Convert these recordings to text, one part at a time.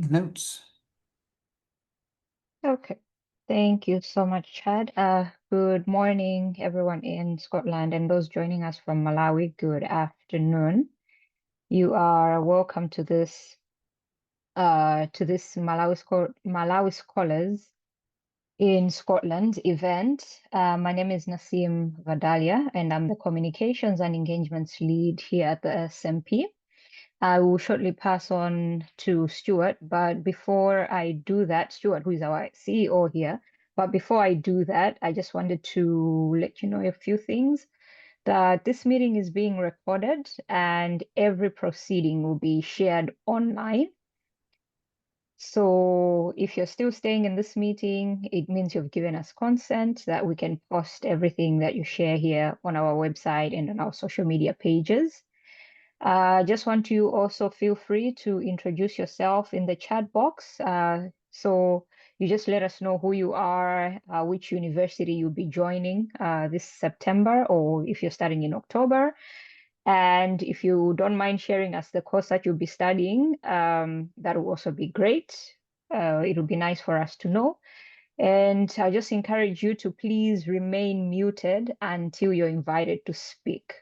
take notes. Okay, thank you so much, Chad. Good morning, everyone in Scotland, and those joining us from Malawi. Good afternoon. You are welcome to this Malawi Scholars in Scotland event. My name is Nasim Vadalia, and I'm the Communications and Engagements Lead here at the SMP. I will shortly pass on to Stuart, but before I do that, Stuart, who is our CEO here, but before I do that, I just wanted to let you know a few things. That this meeting is being recorded and every proceeding will be shared online. So if you're still staying in this meeting, it means you've given us consent that we can post everything that you share here on our website and on our social media pages. Just want you also feel free to introduce yourself in the chat box. So you just let us know who you are, which university you'll be joining this September, or if you're starting in October. And if you don't mind sharing us the course that you'll be studying, that will also be great. It'll be nice for us to know. And I just encourage you to please remain muted until you're invited to speak.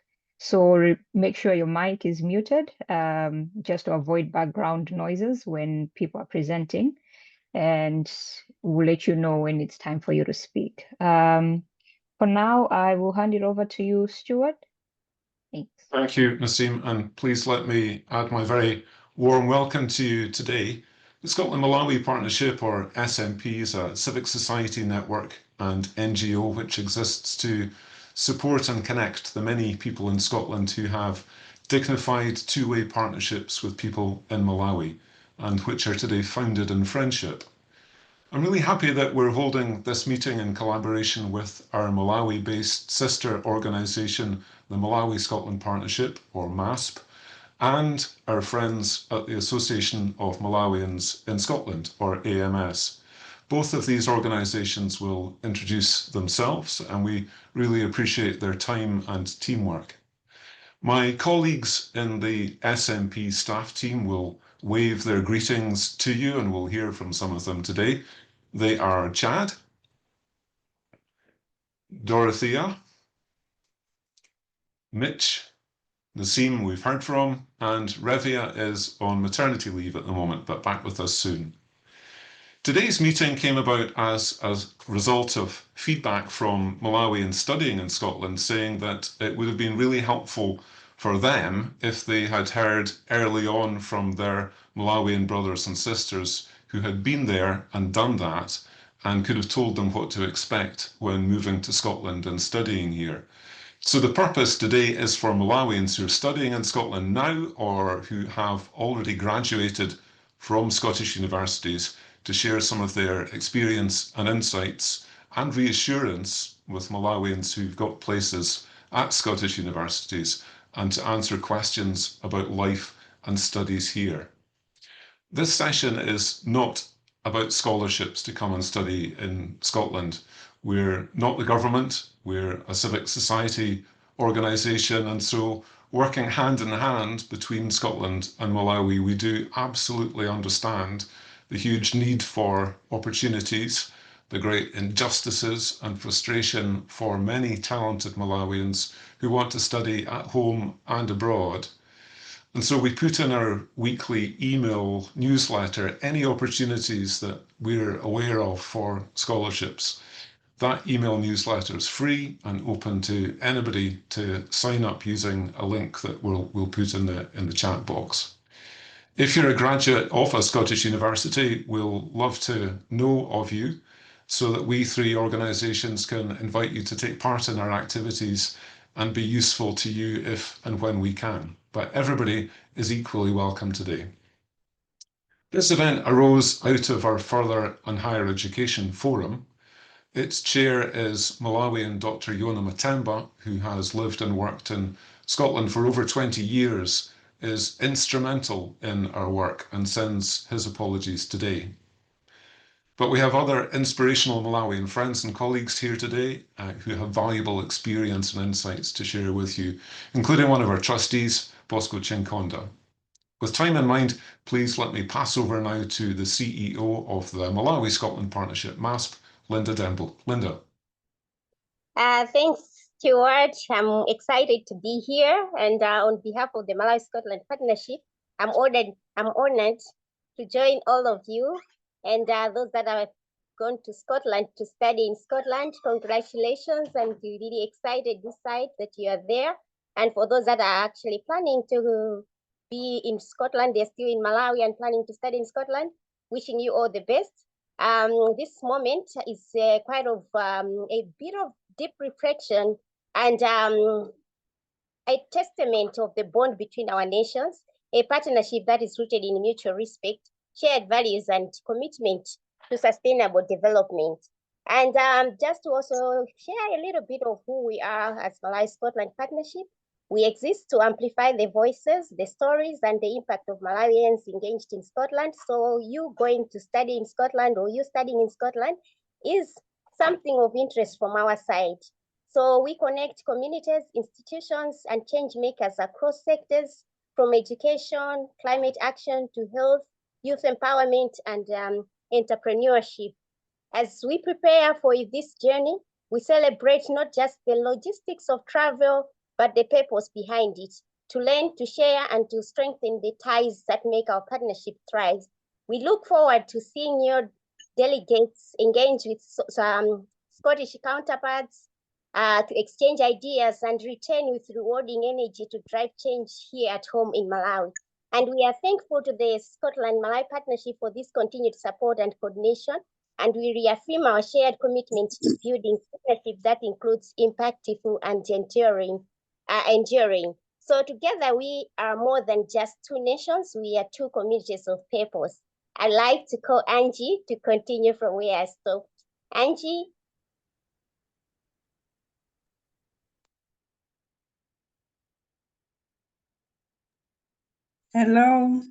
So make sure your mic is muted, just to avoid background noises when people are presenting. And we'll let you know when it's time for you to speak. For now, I will hand it over to you, Stuart. Thanks. Thank you, Nasim, and please let me add my very warm welcome to you today. The Scotland-Malawi Partnership, or SMP, is a civic society network and NGO which exists to support and connect the many people in Scotland who have dignified two-way partnerships with people in Malawi, and which are today founded in friendship. I'm really happy that we're holding this meeting in collaboration with our Malawi-based sister organisation, the Malawi-Scotland Partnership, or MASP, and our friends at the Association of Malawians in Scotland, or AMS. Both of these organisations will introduce themselves, and we really appreciate their time and teamwork. My colleagues in the SMP staff team will wave their greetings to you, and we'll hear from some of them today. They are Chad, Dorothea, Mitch, Nasim we've heard from, and Revia is on maternity leave at the moment, but back with us soon. Today's meeting came about as a result of feedback from Malawians studying in Scotland, saying that it would have been really helpful for them if they had heard early on from their Malawian brothers and sisters who had been there and done that, and could have told them what to expect when moving to Scotland and studying here. So the purpose today is for Malawians who are studying in Scotland now or who have already graduated from Scottish universities to share some of their experience and insights and reassurance with Malawians who've got places at Scottish universities, and to answer questions about life and studies here. This session is not about scholarships to come and study in Scotland. We're not the government, we're a civic society organisation, and so working hand in hand between Scotland and Malawi, we do absolutely understand the huge need for opportunities, the great injustices and frustration for many talented Malawians who want to study at home and abroad. And so we put in our weekly email newsletter any opportunities that we're aware of for scholarships. That email newsletter is free and open to anybody to sign up using a link that we'll put in the chat box. If you're a graduate of a Scottish university, we'll love to know of you so that we three organisations can invite you to take part in our activities and be useful to you if and when we can. But everybody is equally welcome today. This event arose out of our Further and Higher Education Forum. Its chair is Malawian Dr. Yona Matemba, who has lived and worked in Scotland for over 20 years, is instrumental in our work and sends his apologies today. But we have other inspirational Malawian friends and colleagues here today who have valuable experience and insights to share with you, including one of our trustees, Bosco Chinkonda. With time in mind, please let me pass over now to the CEO of the Malawi-Scotland Partnership, MASP, Linda Demble. Linda. Thanks, Stuart. I'm excited to be here, and on behalf of the Malawi-Scotland Partnership, I'm honored to join all of you, and those that are going to Scotland to study in Scotland, congratulations, and we're really excited this side that you are there. And for those that are actually planning to be in Scotland, they're still in Malawi and planning to study in Scotland, wishing you all the best. This moment is quite of a bit of deep reflection and a testament of the bond between our nations, a partnership that is rooted in mutual respect, shared values, and commitment to sustainable development. And just to also share a little bit of who we are as Malawi-Scotland Partnership, we exist to amplify the voices, the stories, and the impact of Malawians engaged in Scotland. So you going to study in Scotland or you studying in Scotland is something of interest from our side. So we connect communities, institutions, and change makers across sectors, from education, climate action to health, youth empowerment, and entrepreneurship. As we prepare for this journey, we celebrate not just the logistics of travel, but the purpose behind it, to learn, to share, and to strengthen the ties that make our partnership thrive. We look forward to seeing your delegates engage with Scottish counterparts, to exchange ideas and return with rewarding energy to drive change here at home in Malawi. And we are thankful to the Scotland-Malawi Partnership for this continued support and coordination. And we reaffirm our shared commitment to building partnership that includes impactful and enduring. So together we are more than just two nations, we are two communities of purpose. I'd like to call Angie to continue from where I stopped. Angie? Hello.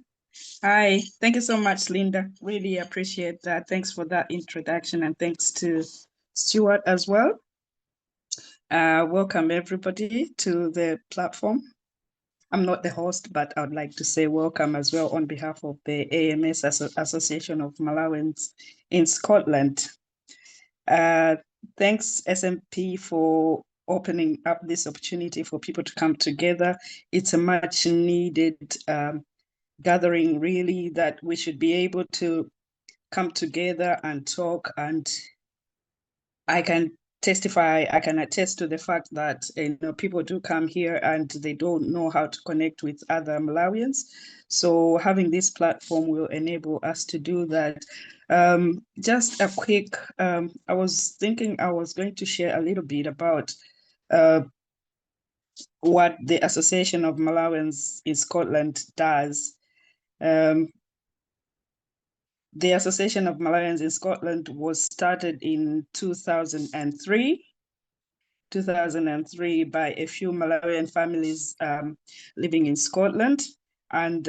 Hi. Thank you so much, Linda. Really appreciate that. Thanks for that introduction, and thanks to Stuart as well. Welcome everybody to the platform. I'm not the host, but I would like to say welcome as well on behalf of the AMS Association of Malawians in Scotland. Thanks SMP for opening up this opportunity for people to come together. It's a much needed gathering, really, that we should be able to come together and talk. And I can testify, I can attest to the fact that people do come here and they don't know how to connect with other Malawians. So having this platform will enable us to do that. Just a quick, I was thinking I was going to share a little bit about what the Association of Malawians in Scotland does. The Association of Malawians in Scotland was started in 2003 by a few Malawian families living in Scotland. And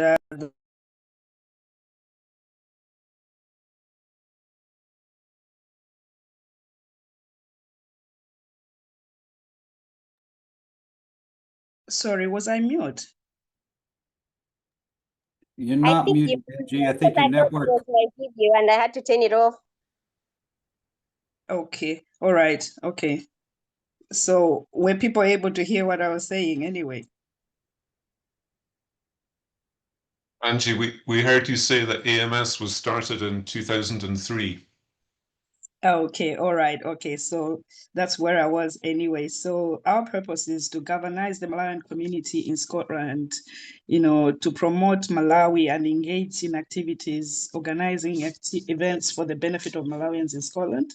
sorry, was I mute? You're not muted, Angie. I think your network. And I had to turn it off. Okay, all right, okay. So were people able to hear what I was saying anyway? Angie, we heard you say that AMS was started in 2003. Okay, all right, okay, so that's where I was anyway. So our purpose is to galvanize the Malawian community in Scotland, to promote Malawi and engage in activities, organizing events for the benefit of Malawians in Scotland,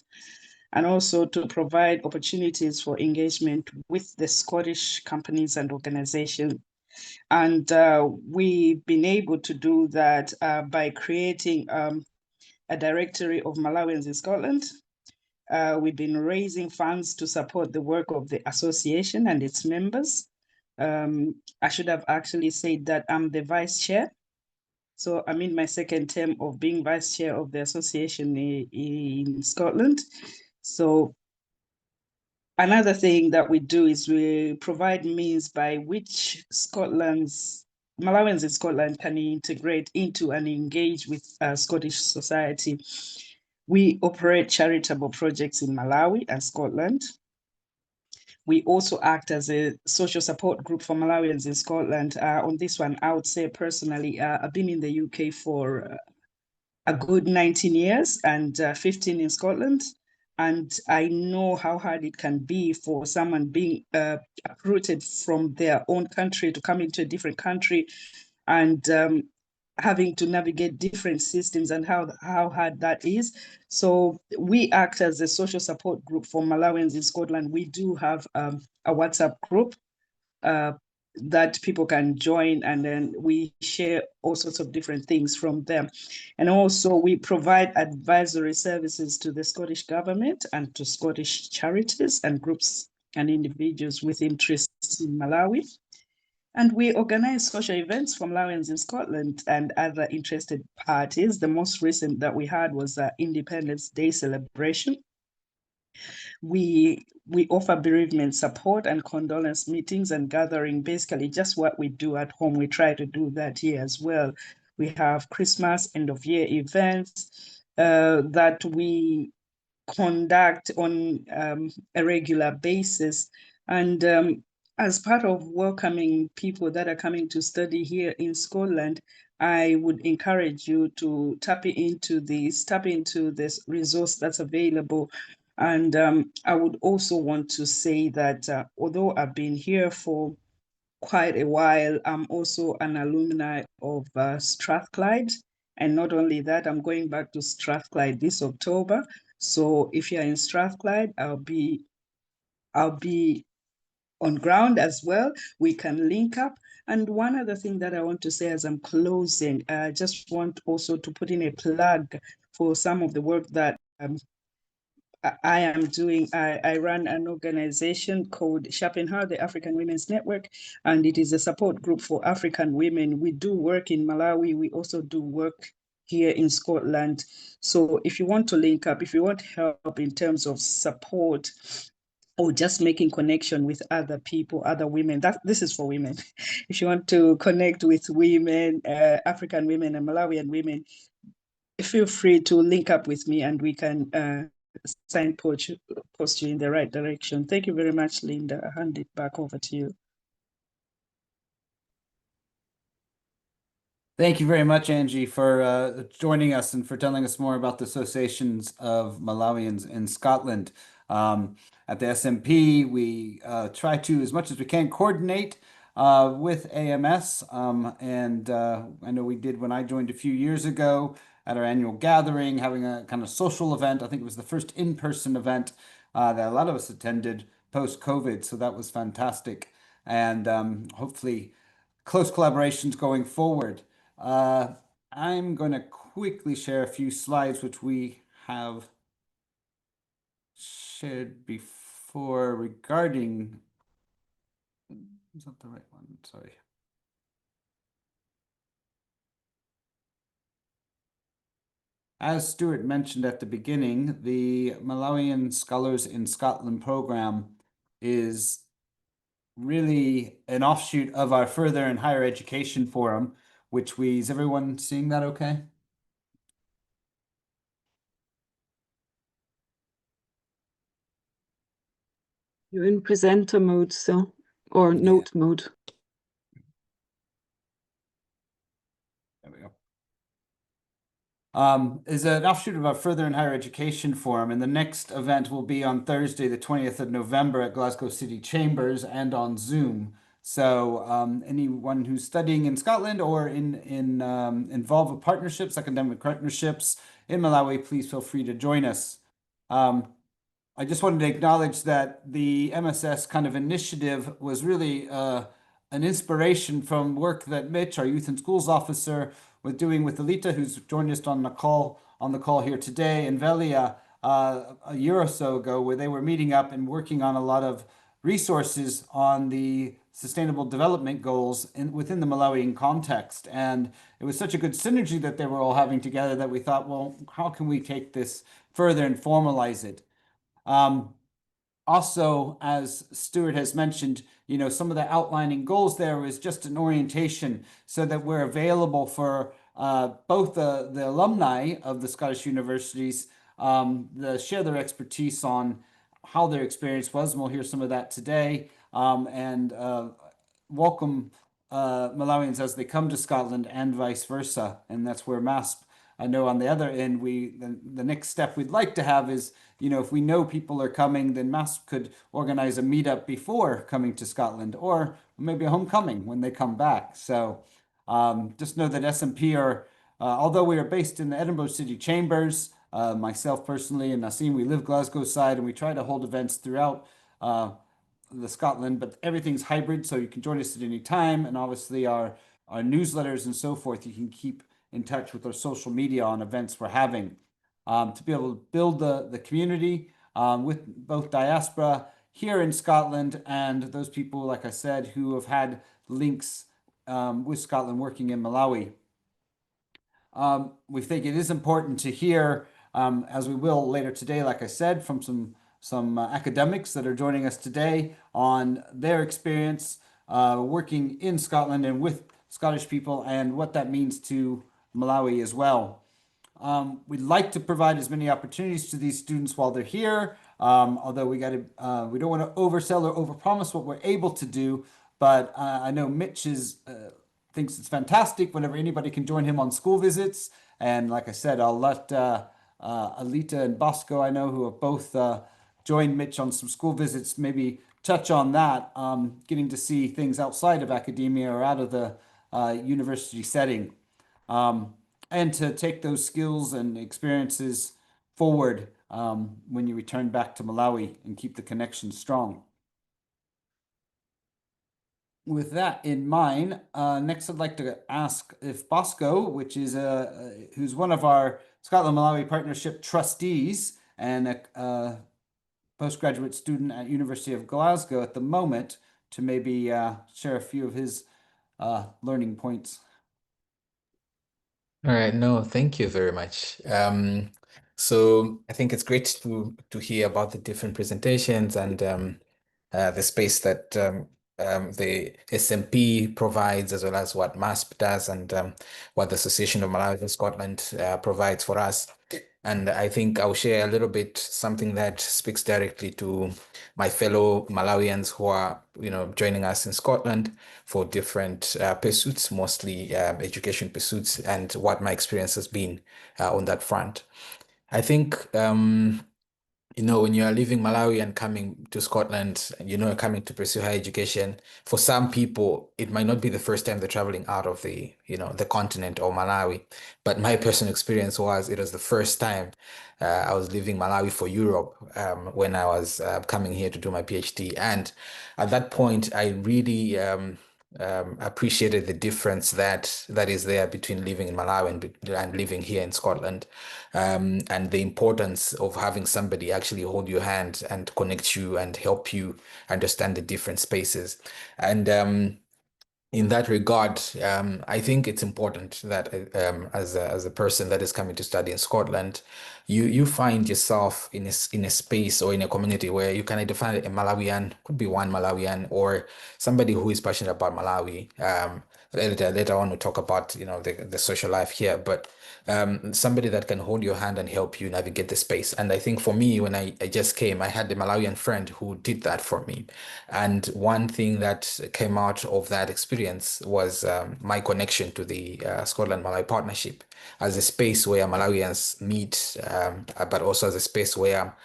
and also to provide opportunities for engagement with the Scottish companies and organizations. And we've been able to do that by creating a directory of Malawians in Scotland. We've been raising funds to support the work of the association and its members. I should have actually said that I'm the vice chair. So I'm in my second term of being vice chair of the association in Scotland. So another thing that we do is we provide means by which Scotland's Malawians in Scotland can integrate into and engage with Scottish society. We operate charitable projects in Malawi and Scotland. We also act as a social support group for Malawians in Scotland. On this one, I would say personally, I've been in the UK for a good 19 years and 15 in Scotland. And I know how hard it can be for someone being uprooted from their own country to come into a different country and having to navigate different systems and how hard that is. So we act as a social support group for Malawians in Scotland. We do have a WhatsApp group that people can join, and then we share all sorts of different things from them. And also we provide advisory services to the Scottish government and to Scottish charities and groups and individuals with interests in Malawi. And we organize social events for Malawians in Scotland and other interested parties. The most recent that we had was the Independence Day celebration. We offer bereavement support and condolence meetings and gathering, basically just what we do at home. We try to do that here as well. We have Christmas, end of year events that we conduct on a regular basis. And as part of welcoming people that are coming to study here in Scotland, I would encourage you to tap into this resource that's available. And I would also want to say that although I've been here for quite a while, I'm also an alumni of Strathclyde. And not only that, I'm going back to Strathclyde this October. So if you're in Strathclyde, I'll be on ground as well. We can link up. And one other thing that I want to say as I'm closing, I just want also to put in a plug for some of the work that I am doing. I run an organization called Schopenhauer, the African Women's Network, and it is a support group for African women. We do work in Malawi. We also do work here in Scotland. So if you want to link up, if you want help in terms of support or just making connection with other people, other women, this is for women. If you want to connect with women, African women and Malawian women, feel free to link up with me and we can signpost you in the right direction. Thank you very much, Linda. I'll hand it back over to you. Thank you very much, Angie, for joining us and for telling us more about the associations of Malawians in Scotland. At the SMP, we try to, as much as we can, coordinate with AMS. I know we did when I joined a few years ago at our annual gathering, having a kind of social event. I think it was the first in-person event that a lot of us attended post-COVID, so that was fantastic. And hopefully close collaborations going forward. I'm going to quickly share a few slides which we have shared before regarding, is that the right one? Sorry. As Stuart mentioned at the beginning, the Malawian Scholars in Scotland program is really an offshoot of our Further and Higher Education Forum, which is everyone seeing that okay? You're in presenter mode still, or note mode. There we go. Is an offshoot of our Further and Higher Education Forum, and the next event will be on Thursday, the 20th of November at Glasgow City Chambers and on Zoom. So anyone who's studying in Scotland or involved with partnerships, academic partnerships in Malawi, please feel free to join us. I just wanted to acknowledge that the MSS kind of initiative was really an inspiration from work that Mitch, our Youth and Schools Officer, was doing with Alita, who's joined us on the call here today, and Velia a year or so ago, where they were meeting up and working on a lot of resources on the Sustainable Development Goals within the Malawian context. And it was such a good synergy that they were all having together that we thought, well, how can we take this further and formalize it? Also, as Stuart has mentioned, some of the outlining goals there was just an orientation so that we're available for both the alumni of the Scottish universities to share their expertise on how their experience was, and we'll hear some of that today, and welcome Malawians as they come to Scotland and vice versa. And that's where MASP, I know on the other end, the next step we'd like to have is, if we know people are coming, then MASP could organize a meetup before coming to Scotland, or maybe a homecoming when they come back. So just know that SMP are, although we are based in the Edinburgh City Chambers, myself personally and Nassim, we live Glasgow side, and we try to hold events throughout the Scotland, but everything's hybrid, so you can join us at any time. And obviously our newsletters and so forth, you can keep in touch with our social media on events we're having, to be able to build the community with both diaspora here in Scotland and those people, like I said, who have had links with Scotland working in Malawi. We think it is important to hear, as we will later today, like I said, from some academics that are joining us today on their experience working in Scotland and with Scottish people and what that means to Malawi as well. We'd like to provide as many opportunities to these students while they're here, although we don't want to oversell or overpromise what we're able to do, but I know Mitch thinks it's fantastic whenever anybody can join him on school visits. And like I said, I'll let Alita and Bosco, I know, who have both joined Mitch on some school visits, maybe touch on that, getting to see things outside of academia or out of the university setting, and to take those skills and experiences forward when you return back to Malawi and keep the connection strong. With that in mind, next I'd like to ask if Bosco, which is who's one of our Scotland-Malawi Partnership trustees and a postgraduate student at University of Glasgow at the moment, to maybe share a few of his learning points. All right, no, thank you very much. So I think it's great to hear about the different presentations and the space that the SMP provides, as well as what MASP does, and what the Association of Malawi and Scotland provides for us. And I think I'll share a little bit something that speaks directly to my fellow Malawians who are, joining us in Scotland for different pursuits, mostly education pursuits, and what my experience has been on that front. I think when you are leaving Malawi and coming to Scotland, coming to pursue higher education, for some people, it might not be the first time they're traveling out of the continent or Malawi. But my personal experience was, it was the first time I was leaving Malawi for Europe when I was coming here to do my PhD. And at that point, I really appreciated the difference that is there between living in Malawi and living here in Scotland, and the importance of having somebody actually hold your hand and connect you and help you understand the different spaces. And in that regard, I think it's important that as a person that is coming to study in Scotland, you find yourself in a space or in a community where you can identify a Malawian, could be one Malawian, or somebody who is passionate about Malawi. Later on, we'll talk about the social life here, but somebody that can hold your hand and help you navigate the space. And I think for me, when I just came, I had a Malawian friend who did that for me. And one thing that came out of that experience was my connection to the Scotland-Malawi Partnership as a space where Malawians meet, but also as a space where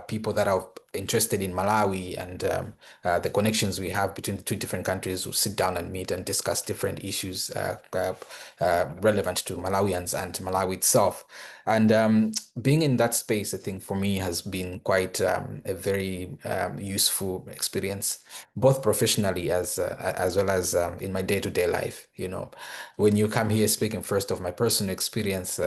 people that are interested in Malawi and the connections we have between the two different countries will sit down and meet and discuss different issues relevant to Malawians and Malawi itself. And being in that space, I think for me has been quite a very useful experience, both professionally as well as in my day-to-day life. When you come here, speaking first of my personal experience,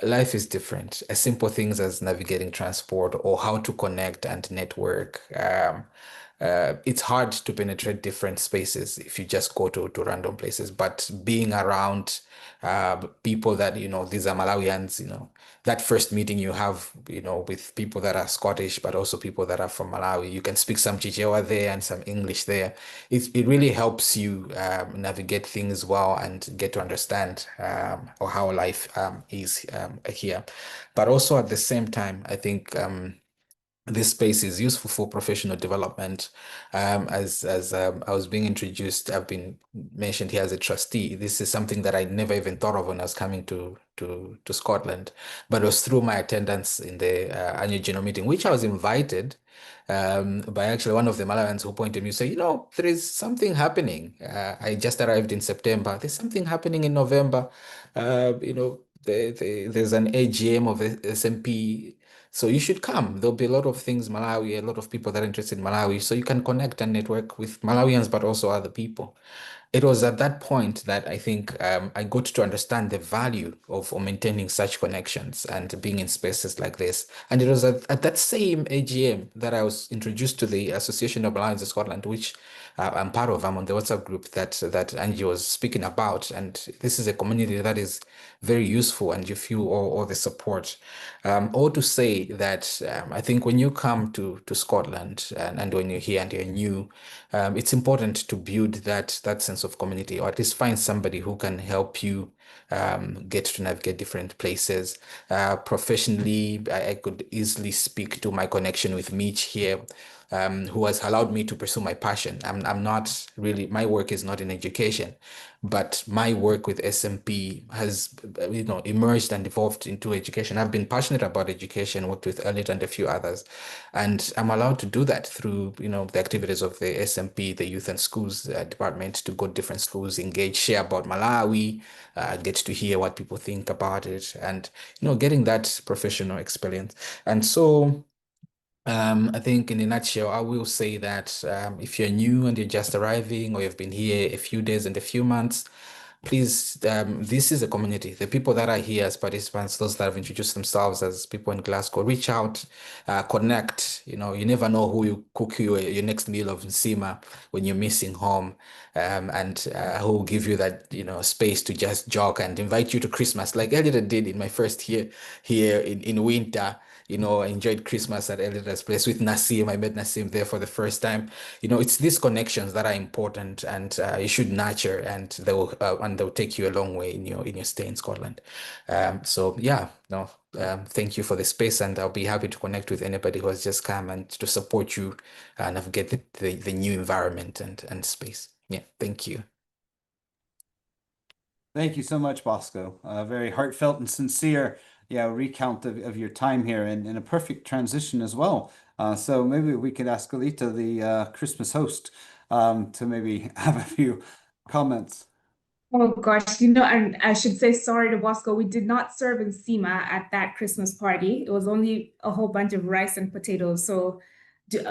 life is different. Simple things as navigating transport or how to connect and network it's hard to penetrate different spaces if you just go to random places. But being around people that, these are Malawians, that first meeting you have, with people that are Scottish, but also people that are from Malawi, you can speak some Chichewa there and some English there. It really helps you navigate things well and get to understand or how life is here. But also at the same time, I think this space is useful for professional development. As I was being introduced, I've been mentioned here as a trustee. This is something that I never even thought of when I was coming to Scotland, but it was through my attendance in the annual general meeting, which I was invited by actually one of the Malawians who pointed me, say, there is something happening. I just arrived in September. There's something happening in November. There's an AGM of SMP. So you should come. There'll be a lot of things Malawi, a lot of people that are interested in Malawi. So you can connect and network with Malawians, but also other people. It was at that point that I think I got to understand the value of maintaining such connections and being in spaces like this. And it was at that same AGM that I was introduced to the Association of Malawians in Scotland, which I'm part of. I'm on the WhatsApp group that Angie was speaking about. And this is a community that is very useful, and you feel all the support. All to say that I think when you come to Scotland and when you're here and you're new, it's important to build that sense of community, or at least find somebody who can help you get to navigate different places. Professionally, I could easily speak to my connection with Mitch here, who has allowed me to pursue my passion. I'm not really, my work is not in education, but my work with SMP has, emerged and evolved into education. I've been passionate about education, worked with Elliot and a few others, and I'm allowed to do that through, the activities of the SMP, the Youth and Schools Department, to go to different schools, engage, share about Malawi, get to hear what people think about it, and, getting that professional experience. And so, I think in a nutshell, I will say that if you're new and you're just arriving, or you've been here a few days and a few months, please, this is a community. The people that are here as participants, those that have introduced themselves as people in Glasgow, reach out, connect. You never know who you cook your next meal of Nsima when you're missing home, and who will give you that, space to just jog and invite you to Christmas, like Elliot did in my first year here in winter. I enjoyed Christmas at Elliot's place with Nassim. I met Nassim there for the first time. It's these connections that are important, and you should nurture, and they'll take you a long way in your stay in Scotland. So yeah, no, thank you for the space, and I'll be happy to connect with anybody who has just come and to support you navigate the new environment and space. Yeah, thank you. Thank you so much, Bosco. Very heartfelt and sincere, recount of your time here, and a perfect transition as well. So maybe we could ask Alita, the Christmas host, to maybe have a few comments. Oh gosh, and I should say sorry to Bosco. We did not serve Nsima at that Christmas party. It was only a whole bunch of rice and potatoes. So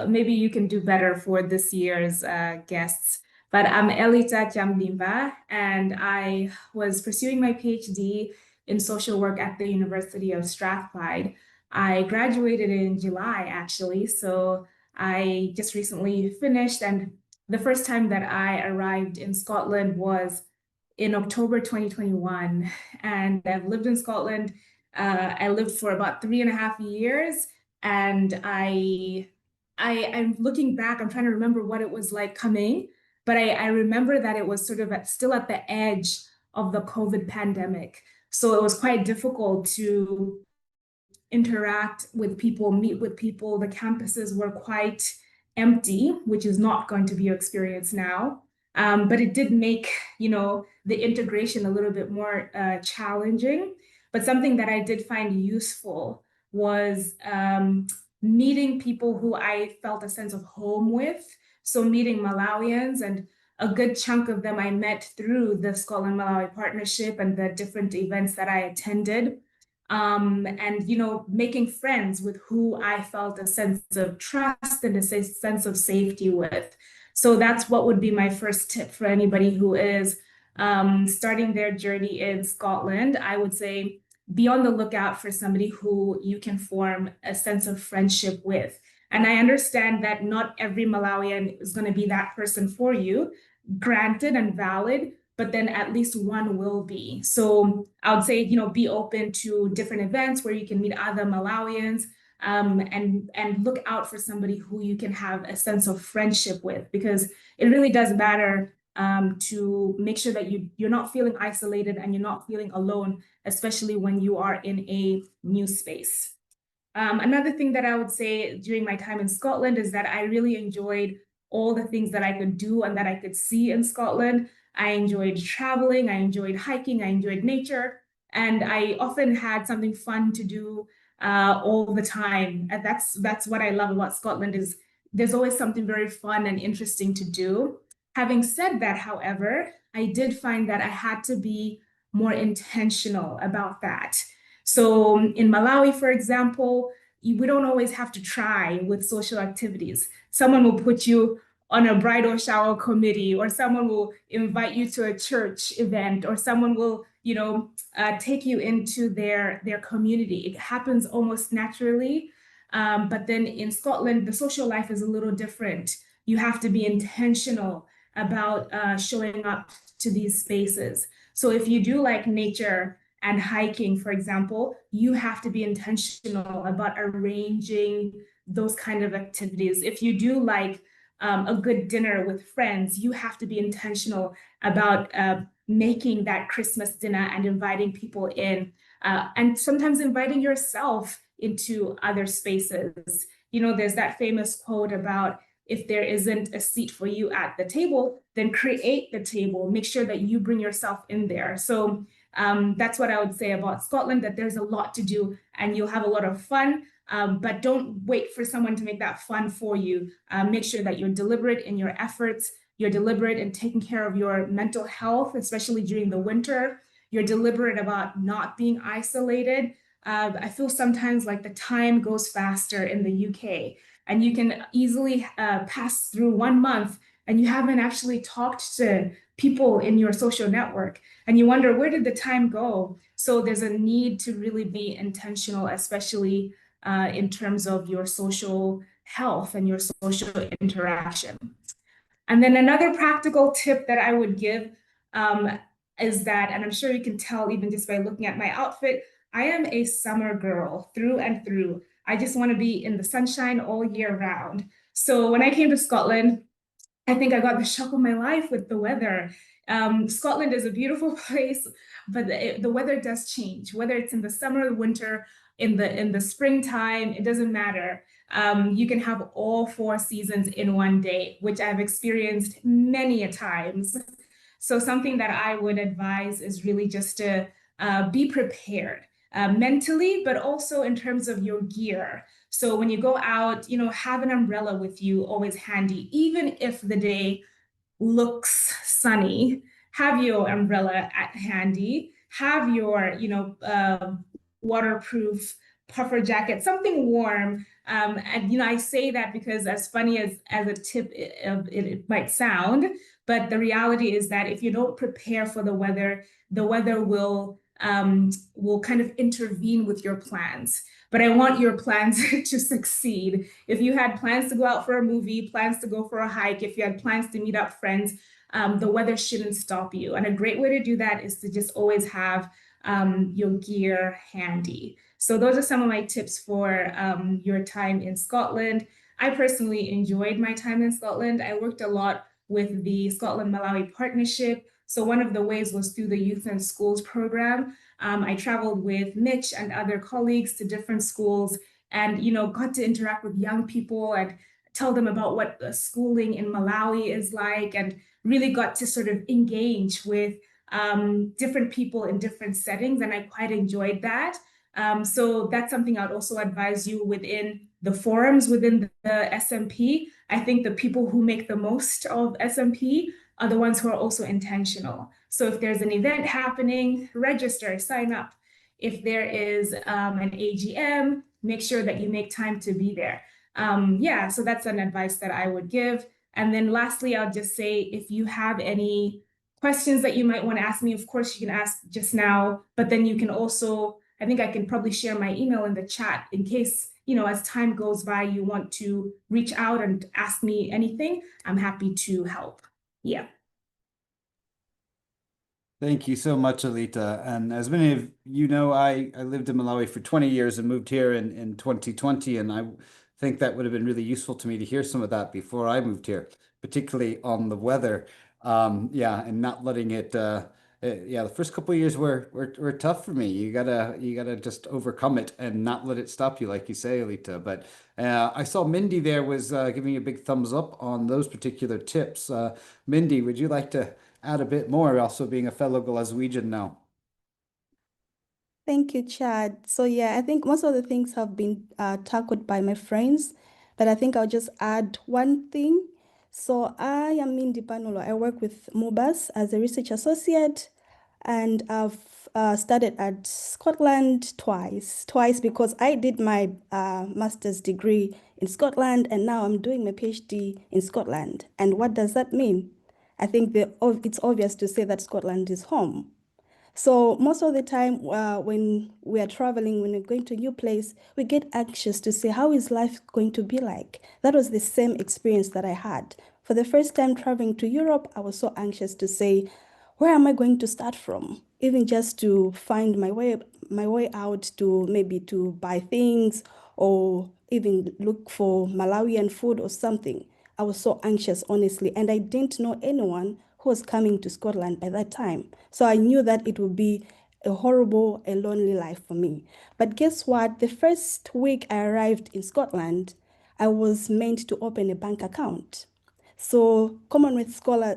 maybe you can do better for this year's guests. But I'm Elita Chamdimba, and I was pursuing my PhD in social work at the University of Strathclyde. I graduated in July, actually. So I just recently finished, and the first time that I arrived in Scotland was in October 2021, and I've lived in Scotland. I lived for about 3.5 years, and I'm looking back. I'm trying to remember what it was like coming, but I remember that it was sort of still at the edge of the COVID pandemic, so it was quite difficult to interact with people, meet with people. The campuses were quite empty, which is not going to be your experience now. But it did make, the integration a little bit more challenging. But something that I did find useful was meeting people who I felt a sense of home with. So meeting Malawians, and a good chunk of them I met through the Scotland-Malawi partnership and the different events that I attended. And, making friends with who I felt a sense of trust and a sense of safety with. So that's what would be my first tip for anybody who is starting their journey in Scotland. I would say be on the lookout for somebody who you can form a sense of friendship with. And I understand that not every Malawian is going to be that person for you, granted and valid, but then at least one will be. So I would say, be open to different events where you can meet other Malawians, and look out for somebody who you can have a sense of friendship with, because it really does matter to make sure that you're not feeling isolated and you're not feeling alone, especially when you are in a new space. Another thing that I would say during my time in Scotland is that I really enjoyed all the things that I could do and that I could see in Scotland. I enjoyed traveling, I enjoyed hiking, I enjoyed nature, and I often had something fun to do all the time. And that's what I love about Scotland, is there's always something very fun and interesting to do. Having said that, however, I did find that I had to be more intentional about that. So in Malawi, for example, we don't always have to try with social activities. Someone will put you on a bridal shower committee, or someone will invite you to a church event, or someone will, take you into their community. It happens almost naturally. But then in Scotland, the social life is a little different. You have to be intentional about showing up to these spaces. So if you do like nature and hiking, for example, you have to be intentional about arranging those kind of activities. If you do like a good dinner with friends, you have to be intentional about making that Christmas dinner and inviting people in, and sometimes inviting yourself into other spaces. There's that famous quote about, if there isn't a seat for you at the table, then create the table. Make sure that you bring yourself in there. So that's what I would say about Scotland, that there's a lot to do and you'll have a lot of fun, but don't wait for someone to make that fun for you. Make sure that you're deliberate in your efforts. You're deliberate in taking care of your mental health, especially during the winter. You're deliberate about not being isolated. I feel sometimes like the time goes faster in the UK, and you can easily pass through 1 month and you haven't actually talked to people in your social network, and you wonder, where did the time go? So there's a need to really be intentional, especially in terms of your social health and your social interaction. And then another practical tip that I would give is that, and I'm sure you can tell even just by looking at my outfit, I am a summer girl through and through. I just want to be in the sunshine all year round. So when I came to Scotland, I think I got the shock of my life with the weather. Scotland is a beautiful place, but the weather does change, whether it's in the summer or winter, in the springtime, it doesn't matter. You can have all 4 seasons in one day, which I've experienced many a times. So something that I would advise is really just to be prepared mentally, but also in terms of your gear. So when you go out, have an umbrella with you always handy. Even if the day looks sunny, have your umbrella handy, have your, waterproof puffer jacket, something warm. And, I say that because as funny as a tip it might sound, but the reality is that if you don't prepare for the weather will kind of intervene with your plans. But I want your plans to succeed. If you had plans to go out for a movie, plans to go for a hike, if you had plans to meet up friends, the weather shouldn't stop you. And a great way to do that is to just always have your gear handy. So those are some of my tips for your time in Scotland. I personally enjoyed my time in Scotland. I worked a lot with the Scotland-Malawi partnership. So one of the ways was through the Youth and Schools program. I traveled with Mitch and other colleagues to different schools and, got to interact with young people and tell them about what schooling in Malawi is like, and really got to sort of engage with different people in different settings. And I quite enjoyed that. So that's something I'd also advise you within the forums within the SMP. I think the people who make the most of SMP are the ones who are also intentional. So if there's an event happening, register, sign up. If there is an AGM, make sure that you make time to be there. So that's an advice that I would give. And then lastly, I'll just say, if you have any questions that you might want to ask me, of course, you can ask just now, but then you can also, I think I can probably share my email in the chat in case as time goes by, you want to reach out and ask me anything, I'm happy to help. Yeah. Thank you so much, Alita. And as many of you know, I lived in Malawi for 20 years and moved here in 2020. And I think that would have been really useful to me to hear some of that before I moved here, particularly on the weather. Yeah, and not letting it, yeah, the first couple of years were tough for me. You gotta just overcome it and not let it stop you, like you say, Alita. But I saw Mindy there was giving you a big thumbs up on those particular tips. Mindy, would you like to add a bit more, also being a fellow Glaswegian now? Thank you, Chad. So yeah, I think most of the things have been tackled by my friends, but I think I'll just add one thing. So I am Mindy Panulo. I work with MOBAS as a research associate, and I've studied at Scotland twice because I did my master's degree in Scotland, and now I'm doing my PhD in Scotland. And what does that mean? I think it's obvious to say that Scotland is home. So most of the time when we are traveling, when we're going to a new place, we get anxious to say, how is life going to be like? That was the same experience that I had. For the first time traveling to Europe, I was so anxious to say, where am I going to start from? Even just to find my way out to maybe to buy things or even look for Malawian food or something. I was so anxious, honestly, and I didn't know anyone who was coming to Scotland by that time. So I knew that it would be a horrible, a lonely life for me. But guess what? The first week I arrived in Scotland, I was meant to open a bank account. So Commonwealth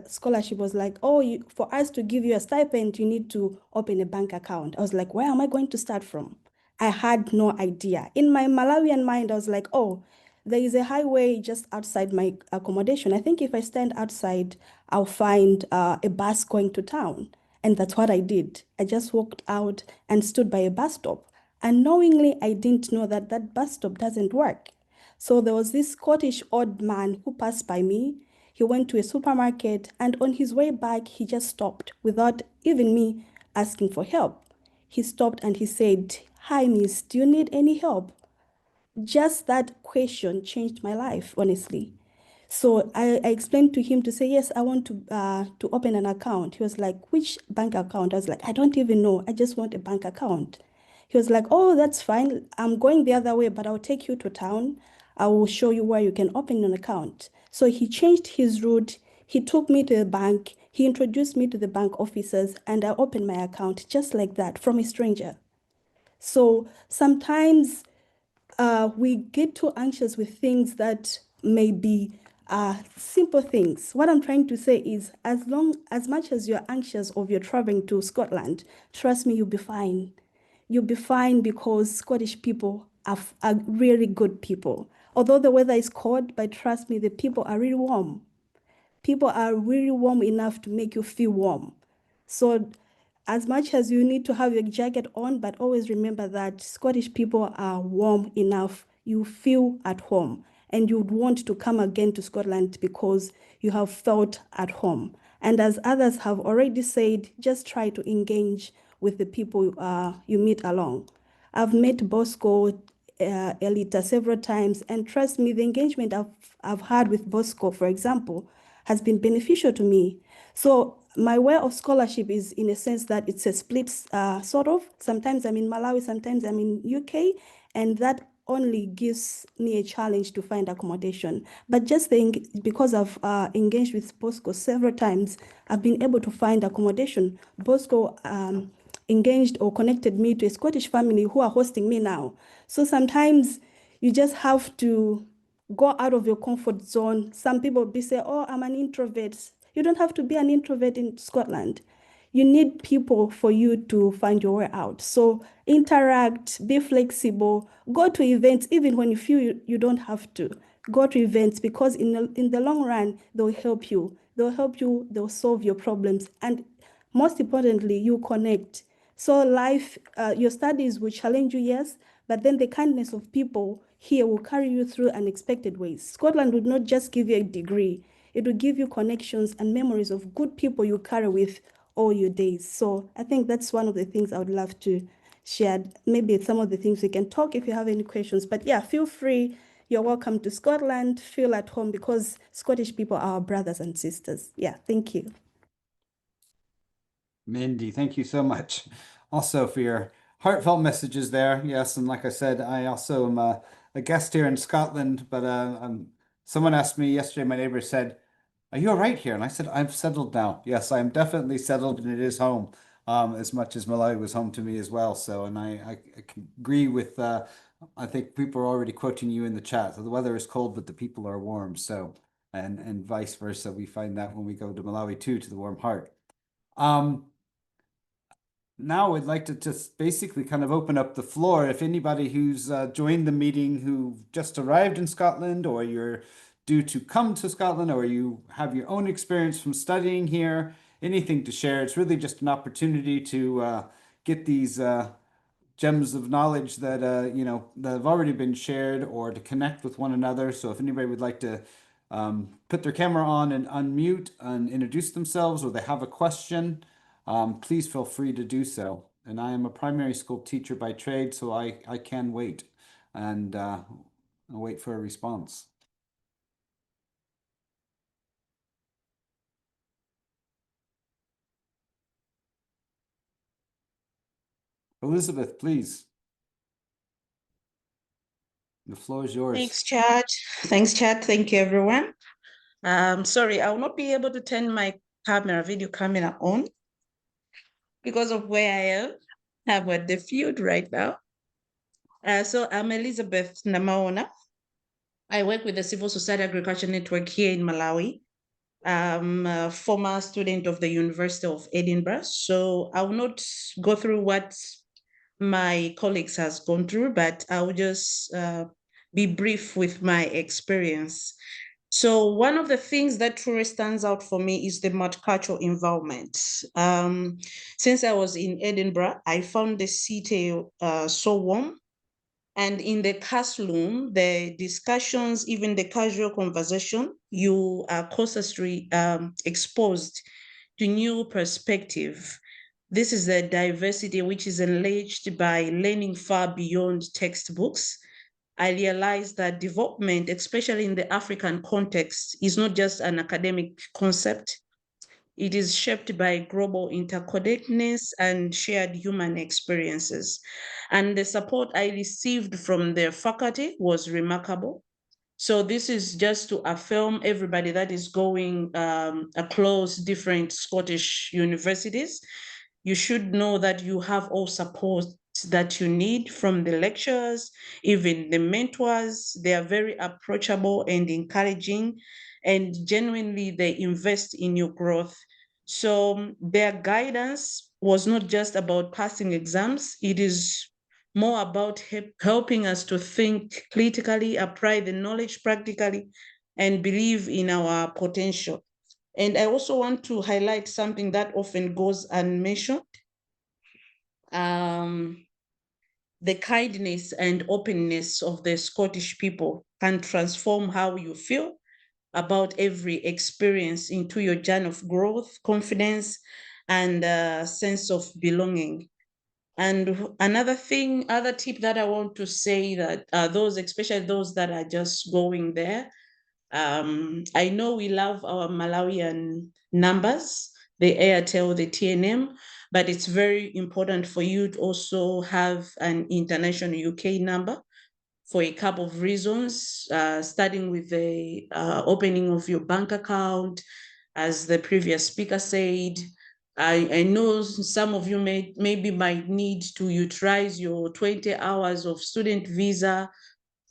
Scholarship was like, oh, for us to give you a stipend, you need to open a bank account. I was like, where am I going to start from? I had no idea. In my Malawian mind, I was like, oh, there is a highway just outside my accommodation. I think if I stand outside, I'll find a bus going to town. And that's what I did. I just walked out and stood by a bus stop. Unknowingly, I didn't know that that bus stop doesn't work. So there was this Scottish old man who passed by me. He went to a supermarket, and on his way back, he just stopped without even me asking for help. He stopped and he said, "Hi, miss, do you need any help?" Just that question changed my life, honestly. So I explained to him to say, yes, I want to open an account. He was like, which bank account? I was like, I don't even know. I just want a bank account. He was like, oh, that's fine. I'm going the other way, but I'll take you to town. I will show you where you can open an account. So he changed his route. He took me to the bank. He introduced me to the bank officers, and I opened my account just like that from a stranger. So sometimes we get too anxious with things that may be simple things. What I'm trying to say is, as much as you're anxious or you're traveling to Scotland, trust me, you'll be fine. You'll be fine because Scottish people are really good people. Although the weather is cold, but trust me, the people are really warm. People are really warm enough to make you feel warm. So as much as you need to have your jacket on, but always remember that Scottish people are warm enough. You feel at home, and you would want to come again to Scotland because you have felt at home. And as others have already said, just try to engage with the people you meet along. I've met Bosco, Elita several times, and trust me, the engagement I've had with Bosco, for example, has been beneficial to me. So my way of scholarship is in a sense that it's a split sort of. Sometimes I'm in Malawi, sometimes I'm in UK, and that only gives me a challenge to find accommodation. But just because I've engaged with Bosco several times, I've been able to find accommodation. Bosco engaged or connected me to a Scottish family who are hosting me now. So sometimes you just have to go out of your comfort zone. Some people be say, oh, I'm an introvert. You don't have to be an introvert in Scotland. You need people for you to find your way out. So interact, be flexible, go to events, even when you feel you don't have to. Go to events because in the long run, they'll help you. They'll help you, they'll solve your problems. And most importantly, you connect. So life, your studies will challenge you, yes, but then the kindness of people here will carry you through unexpected ways. Scotland would not just give you a degree, it will give you connections and memories of good people you carry with all your days. So I think that's one of the things I would love to shared maybe some of the things we can talk if you have any questions. But yeah, feel free. You're welcome to Scotland. Feel at home because Scottish people are our brothers and sisters. Yeah, thank you. Mindy, thank you so much also for your heartfelt messages there. Yes, and like I said, I also am a guest here in Scotland, but someone asked me yesterday, my neighbor said, "Are you all right here?" And I said, "I'm settled now." Yes, I'm definitely settled and it is home, as much as Malawi was home to me as well. So, and I can agree with, I think people are already quoting you in the chat. So the weather is cold, but the people are warm. So, and vice versa. We find that when we go to Malawi too, to the warm heart. Now I'd like to just basically kind of open up the floor. If anybody who's joined the meeting who just arrived in Scotland, or you're due to come to Scotland, or you have your own experience from studying here, anything to share. It's really just an opportunity to get these gems of knowledge that that have already been shared, or to connect with one another. So if anybody would like to put their camera on and unmute and introduce themselves, or they have a question, please feel free to do so. And I am a primary school teacher by trade, so I can wait and I'll wait for a response. Elizabeth, please. The floor is yours. Thanks, Chad. Thanks, Chad. Thank you, everyone. Sorry, I will not be able to turn my video camera on because of where I am. I'm at the field right now. So I'm Elizabeth Namaona. I work with the Civil Society Agriculture Network here in Malawi. I'm a former student of the University of Edinburgh. So I will not go through what my colleagues has gone through, but I will just be brief with my experience. So one of the things that truly stands out for me is the multicultural environment. Since I was in Edinburgh, I found the city so warm. And in the classroom, the discussions, even the casual conversation, you are constantly exposed to new perspective. This is the diversity which is enlarged by learning far beyond textbooks. I realized that development, especially in the African context, is not just an academic concept. It is shaped by global interconnectedness and shared human experiences. And the support I received from the faculty was remarkable. So this is just to affirm everybody that is going across different Scottish universities. You should know that you have all support that you need from the lecturers, even the mentors. They are very approachable and encouraging, and genuinely they invest in your growth. So their guidance was not just about passing exams. It is more about helping us to think critically, apply the knowledge practically, and believe in our potential. And I also want to highlight something that often goes unmentioned. The kindness and openness of the Scottish people can transform how you feel about every experience into your journey of growth, confidence, and a sense of belonging. And another tip that I want to say that those, especially those that are just going there, I know we love our Malawian numbers, the Airtel, the TNM, but it's very important for you to also have an international UK number for a couple of reasons, starting with the opening of your bank account, as the previous speaker said. I know some of you maybe might need to utilize your 20 hours of student visa,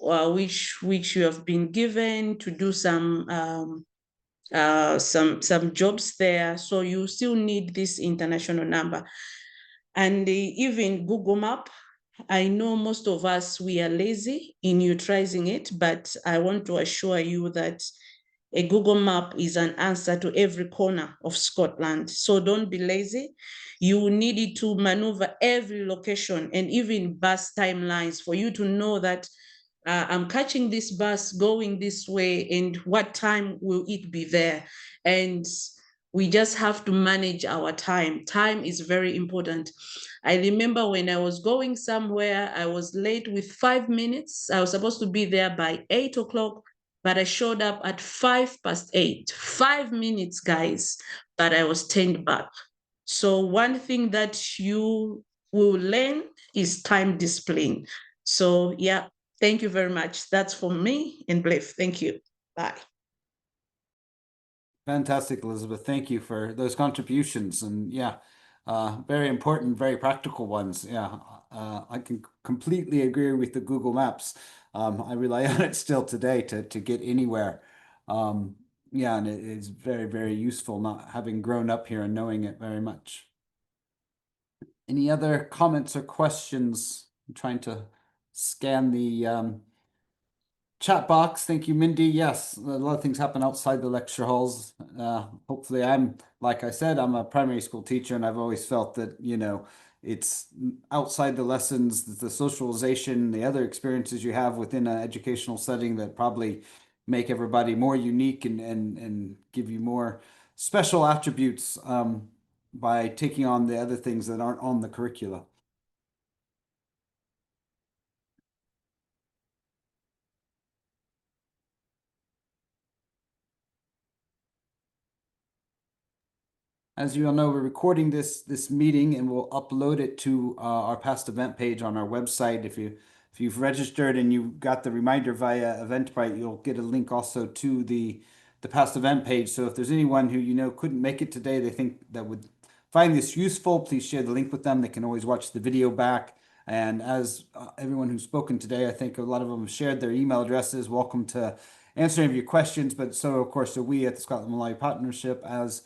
which you have been given to do some jobs there. So you still need this international number. And even Google Map, I know most of us, we are lazy in utilizing it, but I want to assure you that a Google Map is an answer to every corner of Scotland. So don't be lazy. You need it to maneuver every location and even bus timelines for you to know that I'm catching this bus going this way and what time will it be there. And We just have to manage our time. Time is very important. I remember when I was going somewhere, I was late with 5 minutes. I was supposed to be there by 8 o'clock, but I showed up at 8:05. 5 minutes, guys, but I was turned back. So one thing that you will learn is time discipline. So yeah, thank you very much. That's for me and Bliff. Thank you. Bye. Fantastic, Elizabeth. Thank you for those contributions. And yeah, very important, very practical ones. Yeah, I can completely agree with the Google Maps. I rely on it still today to get anywhere. Yeah, and it is very, very useful not having grown up here and knowing it very much. Any other comments or questions? I'm trying to scan the chat box. Thank you, Mindy. Yes, a lot of things happen outside the lecture halls. Hopefully like I said, I'm a primary school teacher, and I've always felt that, it's outside the lessons, the socialization, the other experiences you have within an educational setting that probably make everybody more unique and give you more special attributes by taking on the other things that aren't on the curricula. As you all know, we're recording this meeting, and we'll upload it to our past event page on our website. If you've registered and you got the reminder via Eventbrite, you'll get a link also to the past event page. So if there's anyone who couldn't make it today, they think that would find this useful, please share the link with them. They can always watch the video back. And as everyone who's spoken today, I think a lot of them have shared their email addresses. Welcome to answer any of your questions. But so, of course, are we at the Scotland Malawi Partnership, as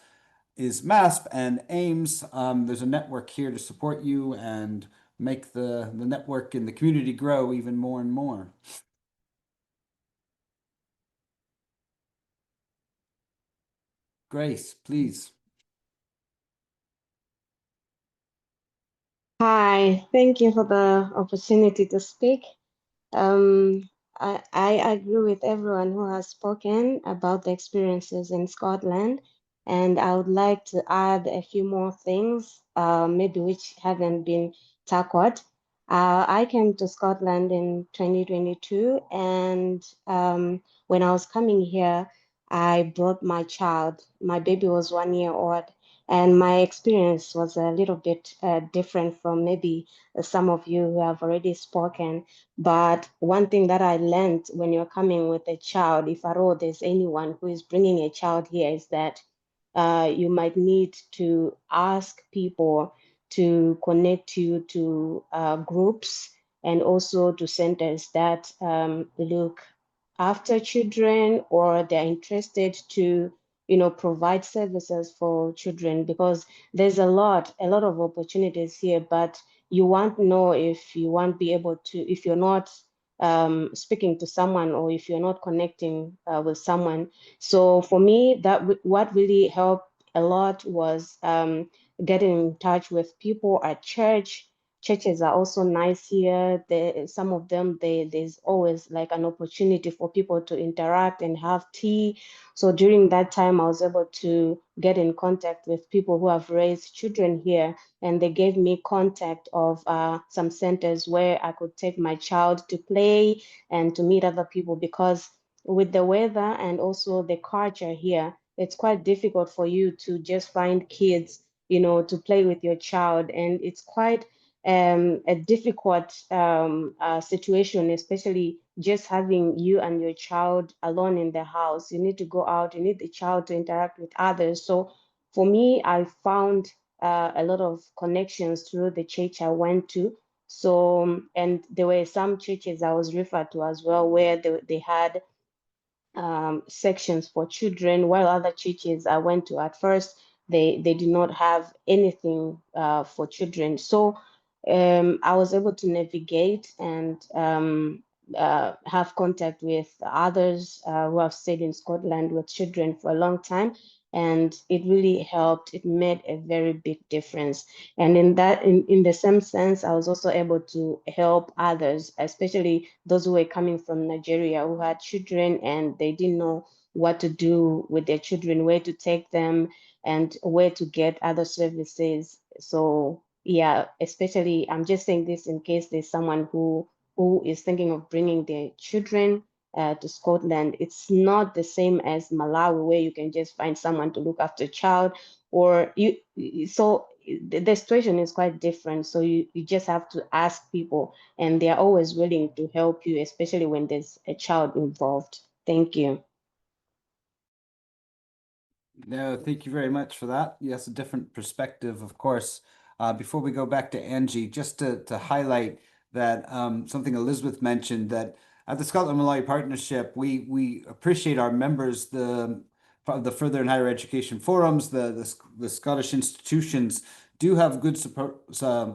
is MASP and AIMS. There's a network here to support you and make the network and the community grow even more and more. Grace, please. Hi, thank you for the opportunity to speak. I agree with everyone who has spoken about the experiences in Scotland, and I would like to add a few more things, maybe which haven't been tackled. I came to Scotland in 2022, and when I was coming here, I brought my child. My baby was 1 year old, and my experience was a little bit different from maybe some of you who have already spoken. But one thing that I learned when you're coming with a child, if at all there's anyone who is bringing a child here, is that you might need to ask people to connect you to groups and also to centers that look after children, or they're interested to provide services for children, because there's a lot of opportunities here, but you won't know if you won't be able to, if you're not speaking to someone, or if you're not connecting with someone. So for me, what really helped a lot was getting in touch with people at church. Churches are also nice here. Some of them, there's always like an opportunity for people to interact and have tea. So during that time, I was able to get in contact with people who have raised children here, and they gave me contact of some centers where I could take my child to play and to meet other people, because with the weather and also the culture here, it's quite difficult for you to just find kids, to play with your child. And it's quite a difficult situation, especially just having you and your child alone in the house. You need to go out, you need the child to interact with others. So for me, I found a lot of connections through the church I went to. So, and there were some churches I was referred to as well, where they had sections for children, while other churches I went to at first, they did not have anything for children. So I was able to navigate and have contact with others who have stayed in Scotland with children for a long time. And it really helped. It made a very big difference. And in the same sense, I was also able to help others, especially those who were coming from Nigeria, who had children and they didn't know what to do with their children, where to take them, and where to get other services. So yeah, especially I'm just saying this in case there's someone who is thinking of bringing their children to Scotland. It's not the same as Malawi, where you can just find someone to look after a child, or so the situation is quite different. So you just have to ask people, and they're always willing to help you, especially when there's a child involved. Thank you. No, thank you very much for that. Yes, a different perspective, of course. Before we go back to Angie, just to highlight that something Elizabeth mentioned, that at the Scotland Malawi Partnership, we appreciate our members, the further and higher education forums, the Scottish institutions do have good support,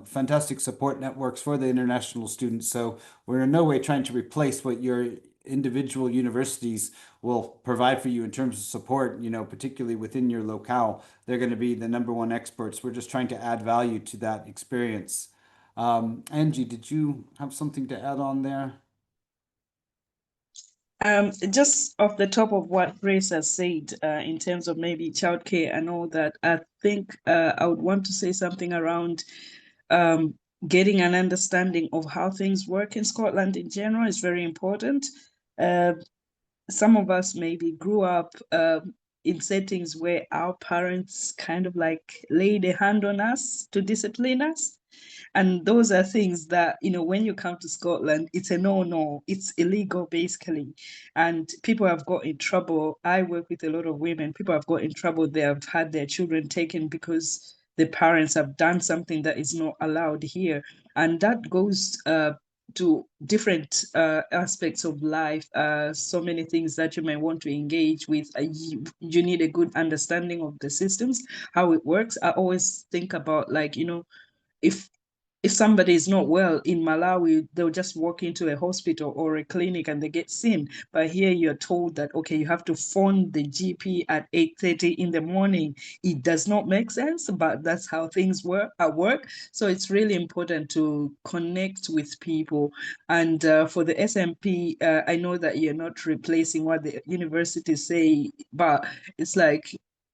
fantastic support networks for the international students. So we're in no way trying to replace what your individual universities will provide for you in terms of support, particularly within your locale. They're going to be the #1 experts. We're just trying to add value to that experience. Angie, did you have something to add on there? Just off the top of what Grace has said, in terms of maybe childcare and all that, I think I would want to say something around getting an understanding of how things work in Scotland in general is very important. Some of us maybe grew up in settings where our parents kind of like laid a hand on us to discipline us. And those are things that, when you come to Scotland, it's a no, it's illegal basically. And people have got in trouble. I work with a lot of women. People have got in trouble. They have had their children taken because the parents have done something that is not allowed here. And that goes to different aspects of life, so many things that you may want to engage with. You need a good understanding of the systems, how it works. I always think about, like, if somebody is not well in Malawi, they'll just walk into a hospital or a clinic and they get seen. But here you're told that, okay, you have to phone the GP at 8:30 in the morning. It does not make sense, but that's how things work at work. So it's really important to connect with people. And for the SMP, I know that you're not replacing what the universities say, but it's like,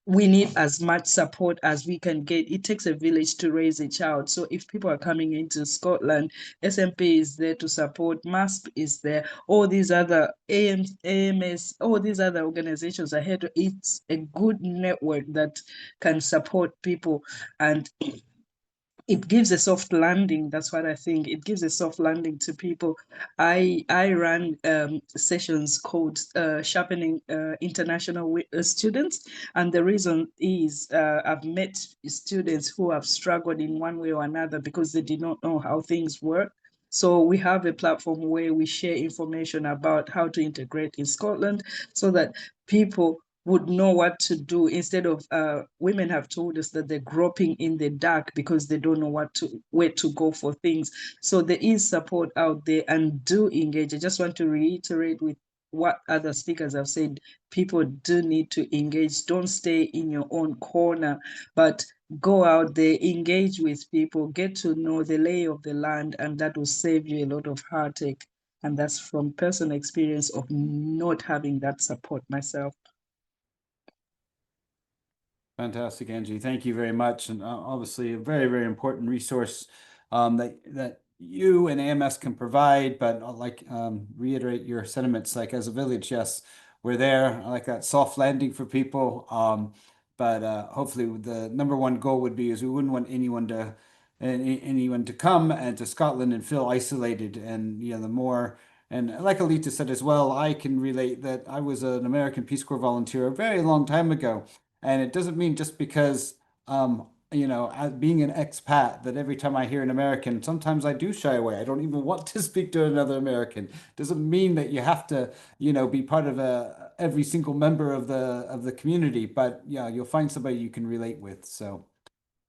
we need as much support as we can get. It takes a village to raise a child. So if people are coming into Scotland, SMP is there to support, MASP is there, all these other AMS, all these other organizations are here to, it's a good network that can support people, and it gives a soft landing. That's what I think. It gives a soft landing to people. I ran sessions called Sharpening International Students. And the reason is I've met students who have struggled in one way or another because they did not know how things work. So we have a platform where we share information about how to integrate in Scotland so that people would know what to do, instead of women have told us that they're groping in the dark because they don't know where to go for things. So there is support out there, and do engage. I just want to reiterate with what other speakers have said. People do need to engage. Don't stay in your own corner, but go out there, engage with people, get to know the lay of the land, and that will save you a lot of heartache. And that's from personal experience of not having that support myself. Fantastic, Angie. Thank you very much. And obviously a very, very important resource that you and AMS can provide, but I'd like reiterate your sentiments, like as a village, yes, we're there. I like that soft landing for people. But hopefully the #1 goal would be is we wouldn't want anyone to come and to Scotland and feel isolated. And the more, and like Alita said as well, I can relate that I was an American Peace Corps volunteer a very long time ago. And it doesn't mean just because, being an expat, that every time I hear an American, sometimes I do shy away. I don't even want to speak to another American. Doesn't mean that you have to, be part of every single member of the community. But yeah, you'll find somebody you can relate with. So,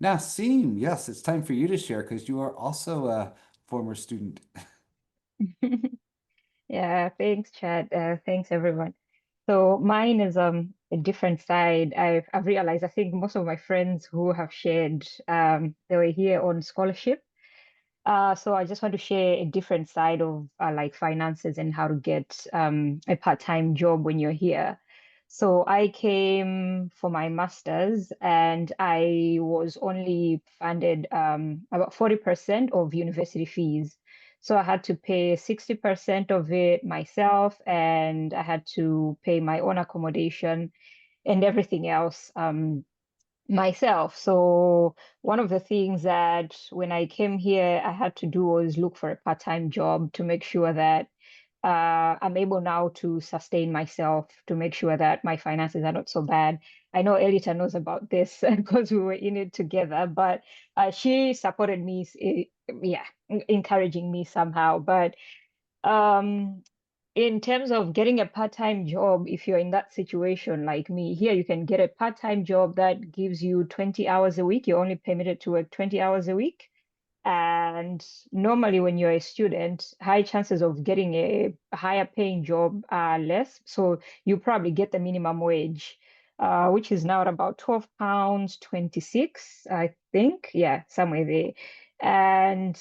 Nassim, yes, it's time for you to share because you are also a former student. Yeah, thanks, Chad. Thanks, everyone. So mine is a different side. I've realized, I think most of my friends who have shared, they were here on scholarship. So I just want to share a different side of like finances and how to get a part-time job when you're here. So I came for my master's and I was only funded about 40% of university fees. So I had to pay 60% of it myself, and I had to pay my own accommodation and everything else myself. So one of the things that when I came here, I had to do was look for a part-time job to make sure that I'm able now to sustain myself, to make sure that my finances are not so bad. I know Elita knows about this because we were in it together, but she supported me, yeah, encouraging me somehow. But in terms of getting a part-time job, if you're in that situation like me, here you can get a part-time job that gives you 20 hours a week. You're only permitted to work 20 hours a week. And normally when you're a student, high chances of getting a higher paying job are less. So you probably get the minimum wage, which is now at about £12.26, I think. Yeah, somewhere there. And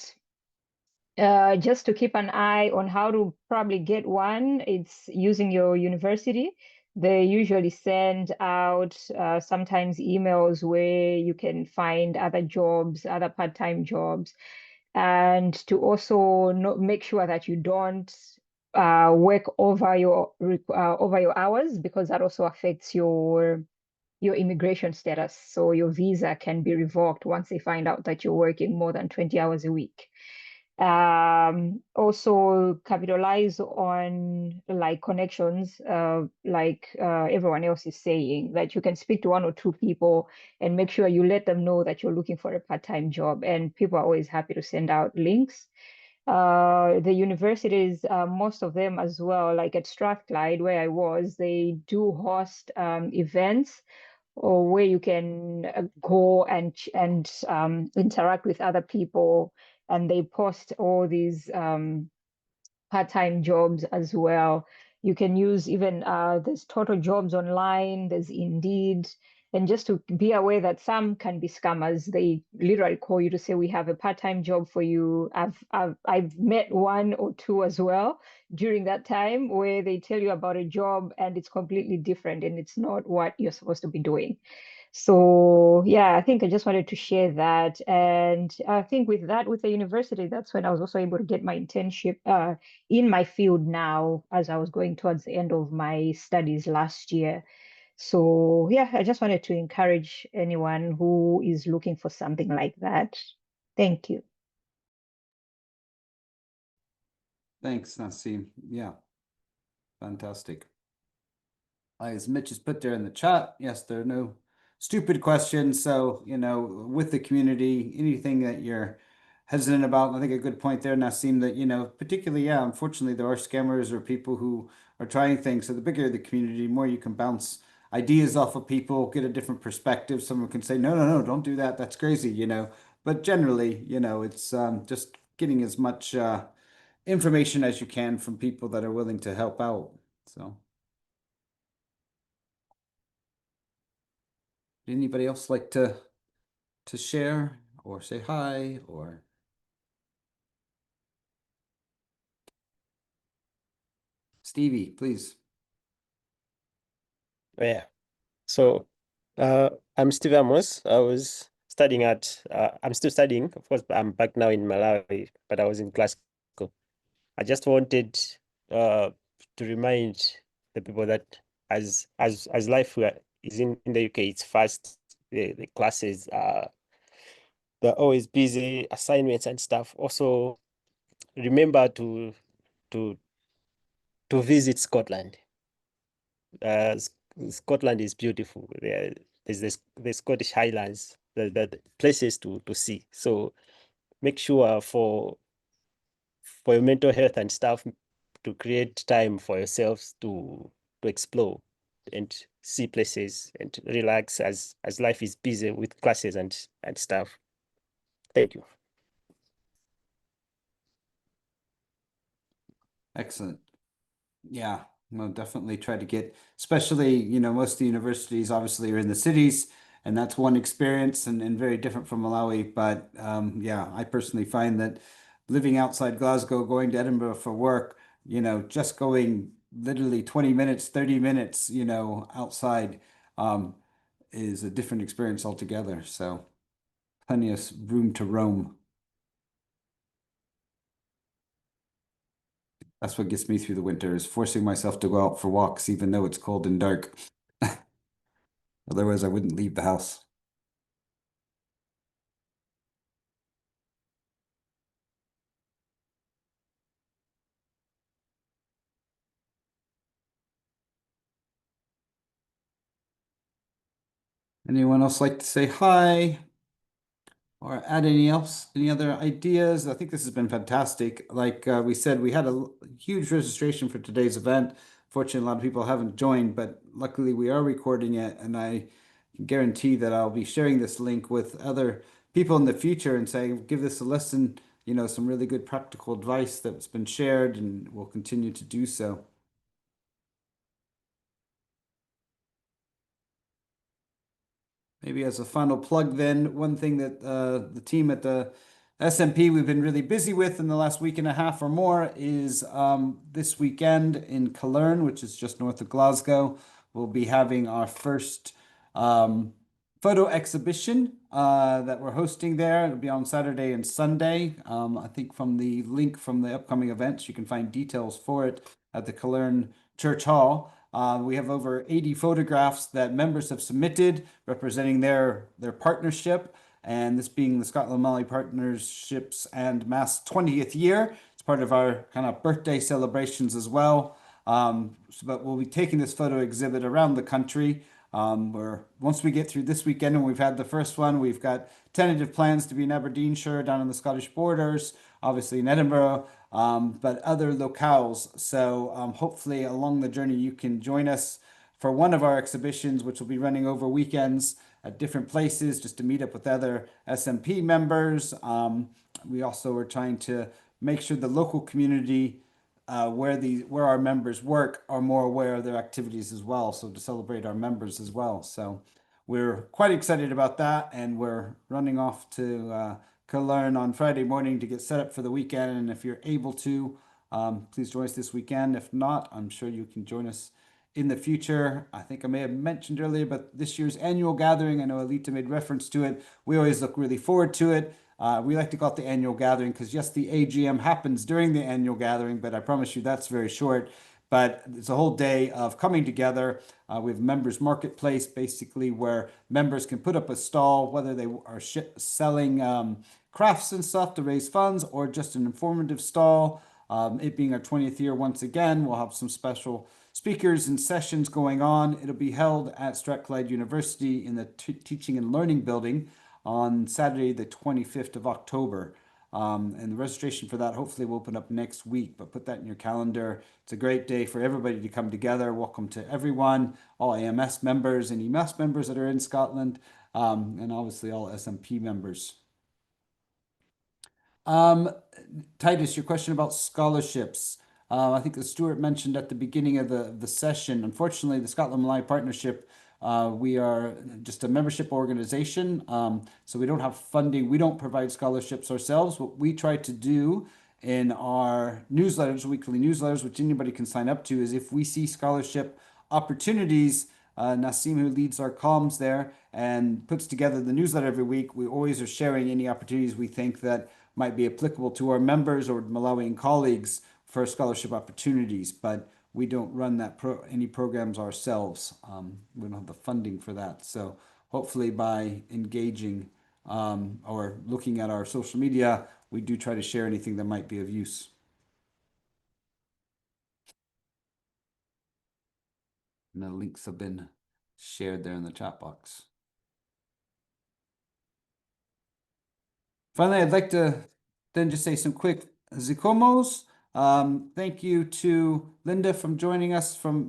just to keep an eye on how to probably get one, it's using your university. They usually send out sometimes emails where you can find other jobs, other part-time jobs, and to also make sure that you don't work over your hours, because that also affects your immigration status. So your visa can be revoked once they find out that you're working more than 20 hours a week. Also capitalize on like connections, like everyone else is saying, that you can speak to one or two people and make sure you let them know that you're looking for a part-time job, and people are always happy to send out links. The universities, most of them as well, like at Strathclyde where I was, they do host events, or where you can go and interact with other people, and they post all these part-time jobs as well. You can use even there's Total Jobs online, there's Indeed, and just to be aware that some can be scammers. They literally call you to say, we have a part-time job for you. I've met one or two as well during that time where they tell you about a job and it's completely different and it's not what you're supposed to be doing. So yeah, I think I just wanted to share that. And I think with that, with the university, that's when I was also able to get my internship in my field now, as I was going towards the end of my studies last year. So yeah, I just wanted to encourage anyone who is looking for something like that. Thank you. Thanks, Nassim. Yeah, fantastic. As Mitch has put there in the chat, yes, there are no stupid questions. So, with the community, anything that you're hesitant about, I think a good point there, Nassim, that, particularly, yeah, unfortunately, there are scammers or people who are trying things. So the bigger the community, more you can bounce ideas off of people, get a different perspective. Someone can say, no, no, no, don't do that. That's crazy, But generally, it's just getting as much information as you can from people that are willing to help out. So. Anybody else like to share or say hi or? Stevie, please. Yeah. So I'm Steve Amos. I was studying I'm still studying. Of course, I'm back now in Malawi, but I was in Glasgow. I just wanted to remind the people that as life is in the UK, it's fast. The classes they're always busy, assignments and stuff. Also, remember to visit Scotland. Scotland is beautiful. There's the Scottish Highlands, the places to see. So make sure for your mental health and stuff to create time for yourselves to explore and see places and relax as life is busy with classes and stuff. Thank you. Excellent. Yeah, no, definitely try to get, especially, most of the universities obviously are in the cities, and that's one experience and very different from Malawi. But yeah, I personally find that living outside Glasgow, going to Edinburgh for work, just going literally 20 minutes, 30 minutes, you know, outside is a different experience altogether. So plenty of room to roam. That's what gets me through the winter, is forcing myself to go out for walks, even though it's cold and dark. Otherwise, I wouldn't leave the house. Anyone else like to say hi or add any other ideas? I think this has been fantastic. Like we said, we had a huge registration for today's event. Fortunately, a lot of people haven't joined, but luckily we are recording it, and I can guarantee that I'll be sharing this link with other people in the future and saying, give this a listen, you know, some really good practical advice that's been shared, and we'll continue to do so. Maybe as a final plug then, one thing that the team at the SMP we've been really busy with in the last week and a half or more is this weekend in Killearn, which is just north of Glasgow. We'll be having our first photo exhibition that we're hosting there. It'll be on Saturday and Sunday. I think from the link from the upcoming events, you can find details for it at the Killearn Church Hall. We have over 80 photographs that members have submitted representing their partnership, and this being the Scotland Malawi Partnerships and Mass 20th year. It's part of our kind of birthday celebrations as well. But we'll be taking this photo exhibit around the country. Where once we get through this weekend and we've had the first one, we've got tentative plans to be in Aberdeenshire, down on the Scottish borders, obviously in Edinburgh, but other locales. So hopefully along the journey you can join us for one of our exhibitions, which will be running over weekends at different places, just to meet up with other SMP members. We also are trying to make sure the local community where our members work are more aware of their activities as well, so to celebrate our members as well. So we're quite excited about that, and we're running off to Killearn on Friday morning to get set up for the weekend. And if you're able to, please join us this weekend. If not, I'm sure you can join us in the future. I think I may have mentioned earlier, but this year's annual gathering, I know Alita made reference to it. We always look really forward to it. We like to call it the annual gathering because, yes, the AGM happens during the annual gathering, but I promise you that's very short. But it's a whole day of coming together. We have members marketplace, basically, where members can put up a stall, whether they are selling crafts and stuff to raise funds or just an informative stall. It being our 20th year, once again, we'll have some special speakers and sessions going on. It'll be held at Strathclyde University in the Teaching and Learning Building on Saturday, the 25th of October. And the registration for that hopefully will open up next week, but put that in your calendar. It's a great day for everybody to come together. Welcome to everyone, all AMS members and EMS members that are in Scotland, and obviously all SMP members. Titus, your question about scholarships. I think that Stuart mentioned at the beginning of the session, unfortunately, the Scotland Malawi Partnership, we are just a membership organization, so we don't have funding. We don't provide scholarships ourselves. What we try to do in our newsletters, weekly newsletters, which anybody can sign up to, is if we see scholarship opportunities, Nassim, who leads our comms there and puts together the newsletter every week, we always are sharing any opportunities we think that might be applicable to our members or Malawian colleagues for scholarship opportunities, but we don't run any programs ourselves. We don't have the funding for that. So hopefully by engaging or looking at our social media, we do try to share anything that might be of use. And the links have been shared there in the chat box. Finally, I'd like to then just say some quick zikomos. Thank you to Linda for joining us from